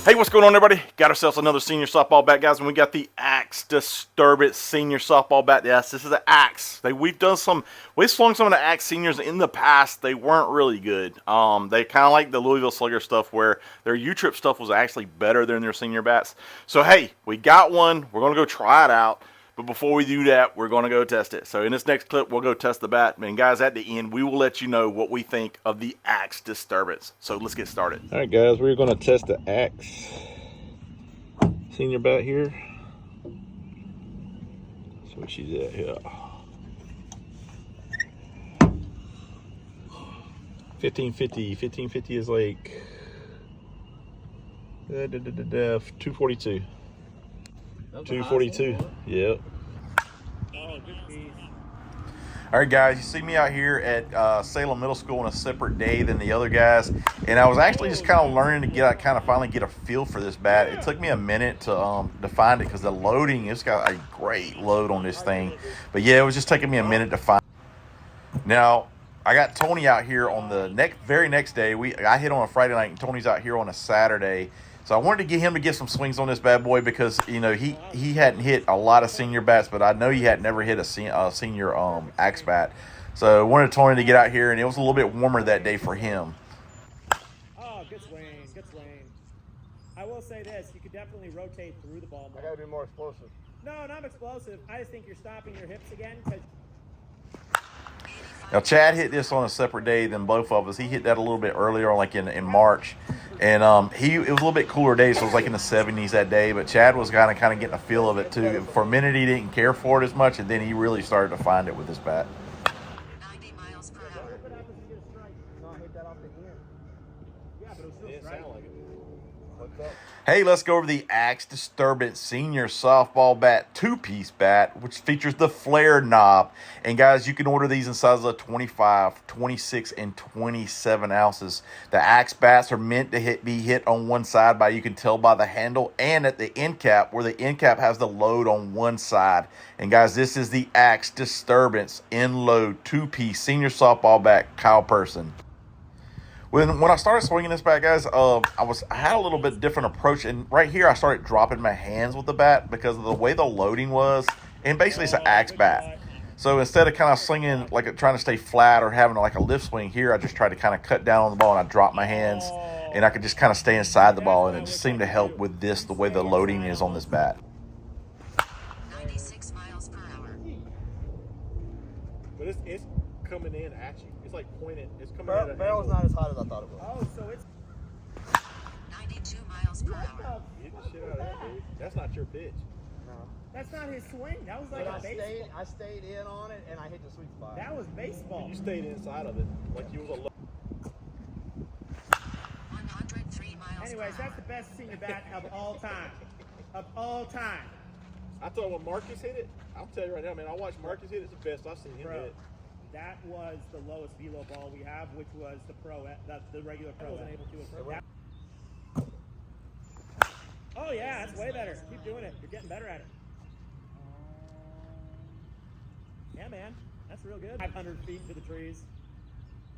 Hey, what's going on, everybody? Got ourselves another senior softball bat, guys, and we got the Axe Disturbance senior softball bat. Yes, this is an Axe. We've swung some of the Axe seniors in the past. They weren't really good. They kind of like the Louisville Slugger stuff, where their U-Trip stuff was actually better than their senior bats. So hey, we got one. We're gonna go try it out. But before we do that, we're going to go test it. So in this next clip, we'll go test the bat. And guys, at the end, we will let you know what we think of the Axe Disturbance. So let's get started. All right, guys, we're going to test the Axe senior bat here. That's what she's at here. 1550. 1550 is like 242. 242. Yep. All right, guys, you see me out here at Salem Middle School on a separate day than the other guys, and I was actually just kind of learning to finally get a feel for this bat. It took me a minute to find it because the loading, it's got a great load on this thing. But yeah, it was just taking me a minute to find. Now, I got Tony out here on the very next day. I hit on a Friday night, and Tony's out here on a Saturday. So I wanted to get him to get some swings on this bad boy because, you know, he hadn't hit a lot of senior bats, but I know he had never hit a senior Axe bat. So I wanted Tony to get out here, and it was a little bit warmer that day for him. Oh, good swing, good swing. I will say this, you could definitely rotate through the ball more. I gotta be more explosive. No, not explosive. I just think you're stopping your hips again. Now, Chad hit this on a separate day than both of us. He hit that a little bit earlier, like in March. And it was a little bit cooler day, so it was like in the 70s that day. But Chad was kind of getting a feel of it, too. For a minute, he didn't care for it as much, and then he really started to find it with his bat. 90 miles per hour. No, I hit that off the end. Yeah, but it was still It strike. sound like it. What's up? Hey, let's go over the Axe Disturbance Senior Softball Bat two-piece bat, which features the flare knob. And guys, you can order these in sizes of 25, 26, and 27 ounces. The Axe bats are meant to be hit on one side you can tell by the handle and at the end cap, where the end cap has the load on one side. And guys, this is the Axe Disturbance Endload two-piece Senior Softball Bat, Kyle Pearson. When I started swinging this bat, guys, I had a little bit different approach, and right here I started dropping my hands with the bat because of the way the loading was, and basically it's an Axe bat. So instead of kind of swinging like trying to stay flat or having like a lift swing here, I just tried to kind of cut down on the ball and I dropped my hands, and I could just kind of stay inside the ball, and it just seemed to help with this, the way the loading is on this bat. 96 miles per hour. But it's coming in at you. It's like pointed. It's coming in at an Barrel's angle. not as hot as I thought it was. Oh, so it's 92 miles per hour. Get the shit out of that, dude. That's not your pitch. No. that's not his swing. That was like But a baseball. I stayed in on it, and I hit the sweet spot. That was baseball. You stayed inside of it like you was a. 103 miles Anyways, per that's the hour. best senior bat of all time. Of all time. I thought when Marcus hit it, I'll tell you right now, man. I watched Marcus hit it. It's the best I've seen him Bro, hit. that was the lowest velo ball we have, which was the the regular pro. Wasn't able to that. Oh yeah, that's way better. Keep doing it. You're getting better at it. Yeah, man, that's real good. 500 feet to the trees.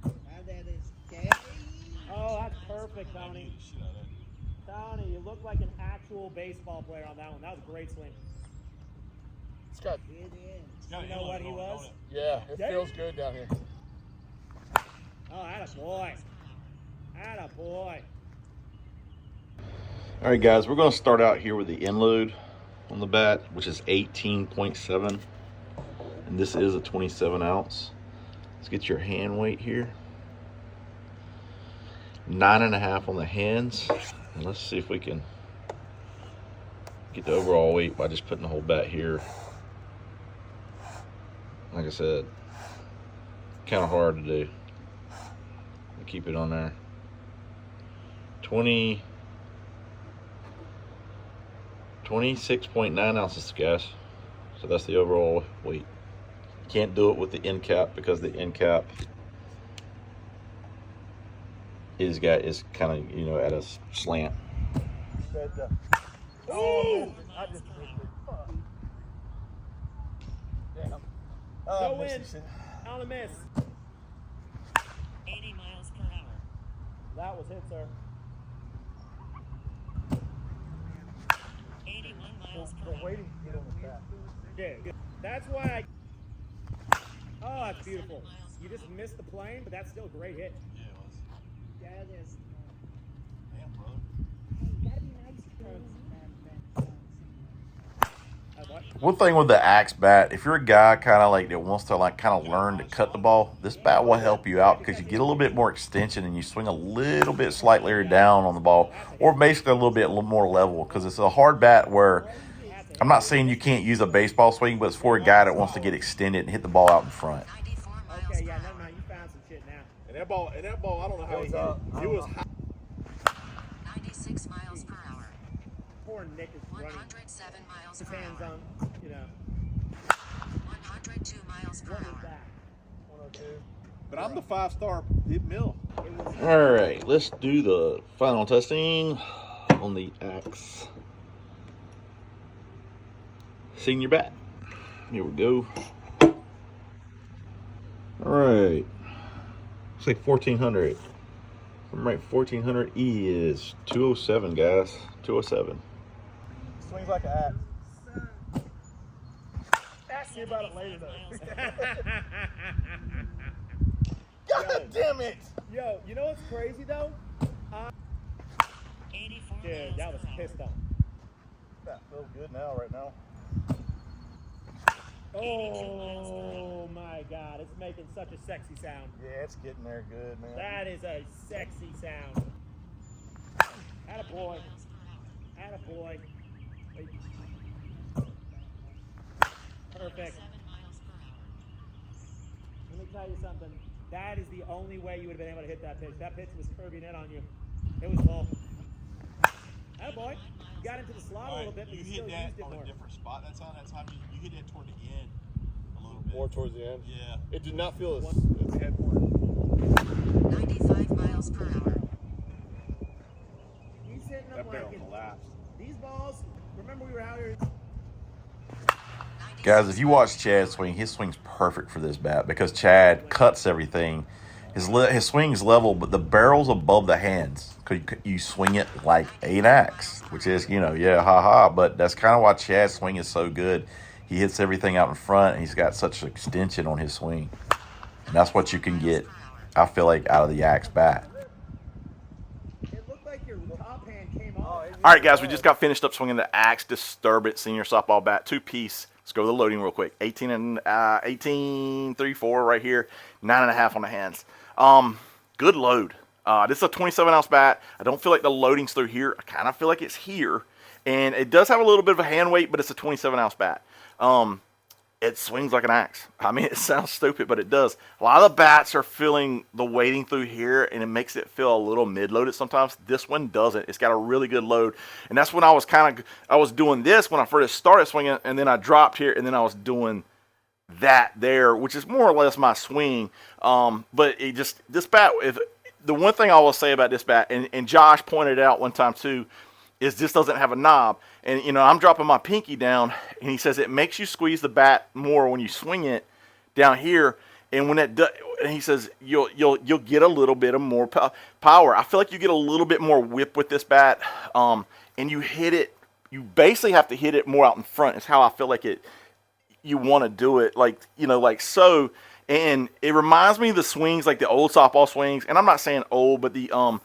That is scary. Oh, that's perfect, Tony. Tony, you look like an actual baseball player on that one. That was a great swing. It's got, It is. You know what he was? yeah, it feels good down here. Oh, atta boy. Atta boy. All right, guys, we're going to start out here with the Endload on the bat, which is 18.7. And this is a 27 ounce. Let's get your hand weight here. 9.5 on the hands. And let's see if we can get the overall weight by just putting the whole bat here. Like I said, kind of hard to do. I'll keep it on there. 26.9 ounces, guys. So that's the overall weight. Can't do it with the end cap because the end cap is kind of, you know, at a slant. Oh, I just missed it. Fuck. Damn. No missed win. it, shit. On a miss. 80 miles per hour. That was hit, sir. Dude, that's why oh, that's beautiful. You just missed the plane, but that's still a great hit. Yeah, it was. That is. Damn, brother. You gotta be nice to him. One thing with the axe bat, if you're a guy kind of like that wants to like kind of learn to cut the ball, this bat will help you out because you get a little bit more extension and you swing a little bit slightly down on the ball, or basically a little more level, because it's a hard bat where I'm not saying you can't use a baseball swing, but it's for a guy that wants to get extended and hit the ball out in front. 94 miles Okay, per yeah, hour. never mind. You found some shit now. And that ball, I don't know how he hit it. It was high. 96 miles per hour. Poor Nick is running 107 miles his per hands hour. on, you know. 102 miles per What is hour. that? 102. But I'm the 5-star hit mill. It was All right, let's do the final testing on the axe. Senior bat. Here we go. All right. Looks like 1400. I'm right. 1400 is 207, guys. 207. Swings like an axe. Ask me about it later, though. God damn it! Yo, you know what's crazy though? Dude, that was pissed off. That feels good now, right now. Oh my god, it's making such a sexy sound. Yeah, it's getting there good, man. That is a sexy sound. Attaboy. Attaboy. Wait. Perfect. Let me tell you something. That is the only way you would have been able to hit that pitch. That pitch was curving in on you. It was low. Attaboy. You got into the slot a little bit, but you still used it more. different spot that time. You hit that toward the end a little bit. More towards the end. Yeah. It did not feel as head more. 95 miles per hour. He's hitting them That like barrel it. collapsed. These balls, remember we were out here. Guys, if you watch Chad swing, his swing's perfect for this bat because Chad cuts everything. His swing's level, but the barrel's above the hands. You swing it like an axe, which is, haha. But that's kind of why Chad's swing is so good. He hits everything out in front, and he's got such extension on his swing. And that's what you can get, I feel like, out of the axe bat. It looked like your top hand came off. All right, guys, we just got finished up swinging the Axe Disturbance senior softball bat, 2-piece. Let's go to the loading real quick. 18, 3, 4 right here, 9.5 on the hands. Good load. This is a 27-ounce bat. I don't feel like the loading's through here. I kind of feel like it's here. And it does have a little bit of a hand weight, but it's a 27-ounce bat. It swings like an axe. I mean, it sounds stupid, but it does. A lot of the bats are feeling the weighting through here, and it makes it feel a little mid-loaded sometimes. This one doesn't. It's got a really good load. And that's when I was doing this when I first started swinging, and then I dropped here, and then I was doing that there, which is more or less my swing. But this bat, the one thing I will say about this bat, and Josh pointed out one time too, is this doesn't have a knob. And, I'm dropping my pinky down, and he says it makes you squeeze the bat more when you swing it down here. And when and he says you'll get a little bit of more power. I feel like you get a little bit more whip with this bat, and you hit it. You basically have to hit it more out in front. Is how I feel like you want to do it, like so. And it reminds me of the swings, like the old softball swings. And I'm not saying old, but the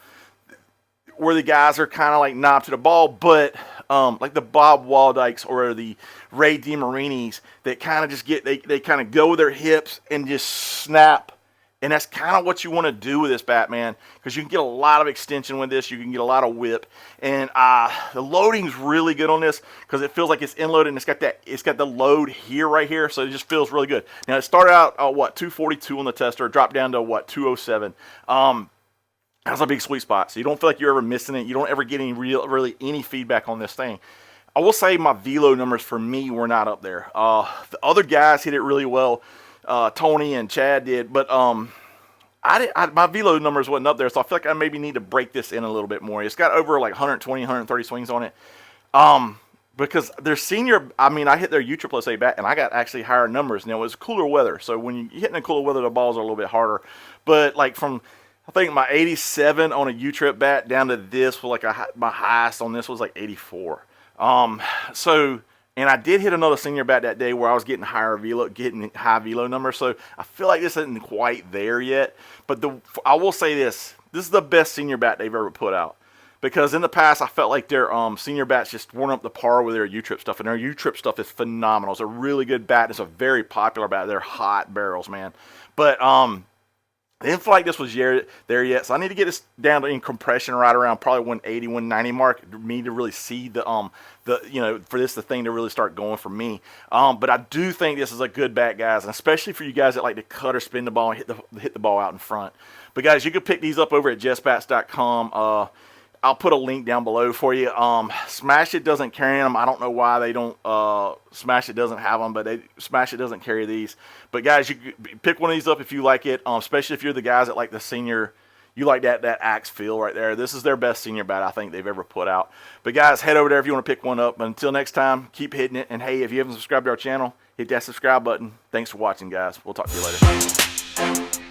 where the guys are kind of like knob to the ball, but like the Bob Waldikes or the Ray DeMarinis that kind of just they kind of go with their hips and just snap. And that's kind of what you want to do with this bat, man, because you can get a lot of extension with this. You can get a lot of whip, and the loading's really good on this because it feels like it's end-loaded, and it's got the load here, right here, so it just feels really good. Now it started out 242 on the tester, dropped down to 207. That's a big sweet spot, so you don't feel like you're ever missing it. You don't ever get really any feedback on this thing. I will say my velo numbers for me were not up there. The other guys hit it really well. Tony and Chad did, but my velo numbers wasn't up there, so I feel like I maybe need to break this in a little bit more. It's got over like 120, 130 swings on it. Because their senior, I hit their U+A bat, and I got actually higher numbers. Now, it was cooler weather, so when you hit in cooler weather, the balls are a little bit harder. But like from, I think my 87 on a U-trip bat down to this was like my highest on this was like 84. So And I did hit another senior bat that day where I was getting high velo numbers. So I feel like this isn't quite there yet. But I will say this is the best senior bat they've ever put out. Because in the past, I felt like their senior bats just weren't up to par with their U-Trip stuff. And their U-Trip stuff is phenomenal. It's a really good bat. It's a very popular bat. They're hot barrels, man. But I didn't feel like this was there yet. So I need to get this down to in compression right around probably 180, 190 mark. Me to really see the for the thing to really start going for me. But I do think this is a good bat, guys. And especially for you guys that like to cut or spin the ball and hit the ball out in front. But guys, you can pick these up over at JessBats.com. I'll put a link down below for you. Smash It doesn't carry them. I don't know why they don't. Smash It doesn't have them, but Smash It doesn't carry these. But guys, you pick one of these up if you like it. Especially if you're the guys that like the senior. You like that axe feel right there. This is their best senior bat I think they've ever put out. But guys, head over there if you want to pick one up. But until next time, keep hitting it. And hey, if you haven't subscribed to our channel, hit that subscribe button. Thanks for watching, guys. We'll talk to you later.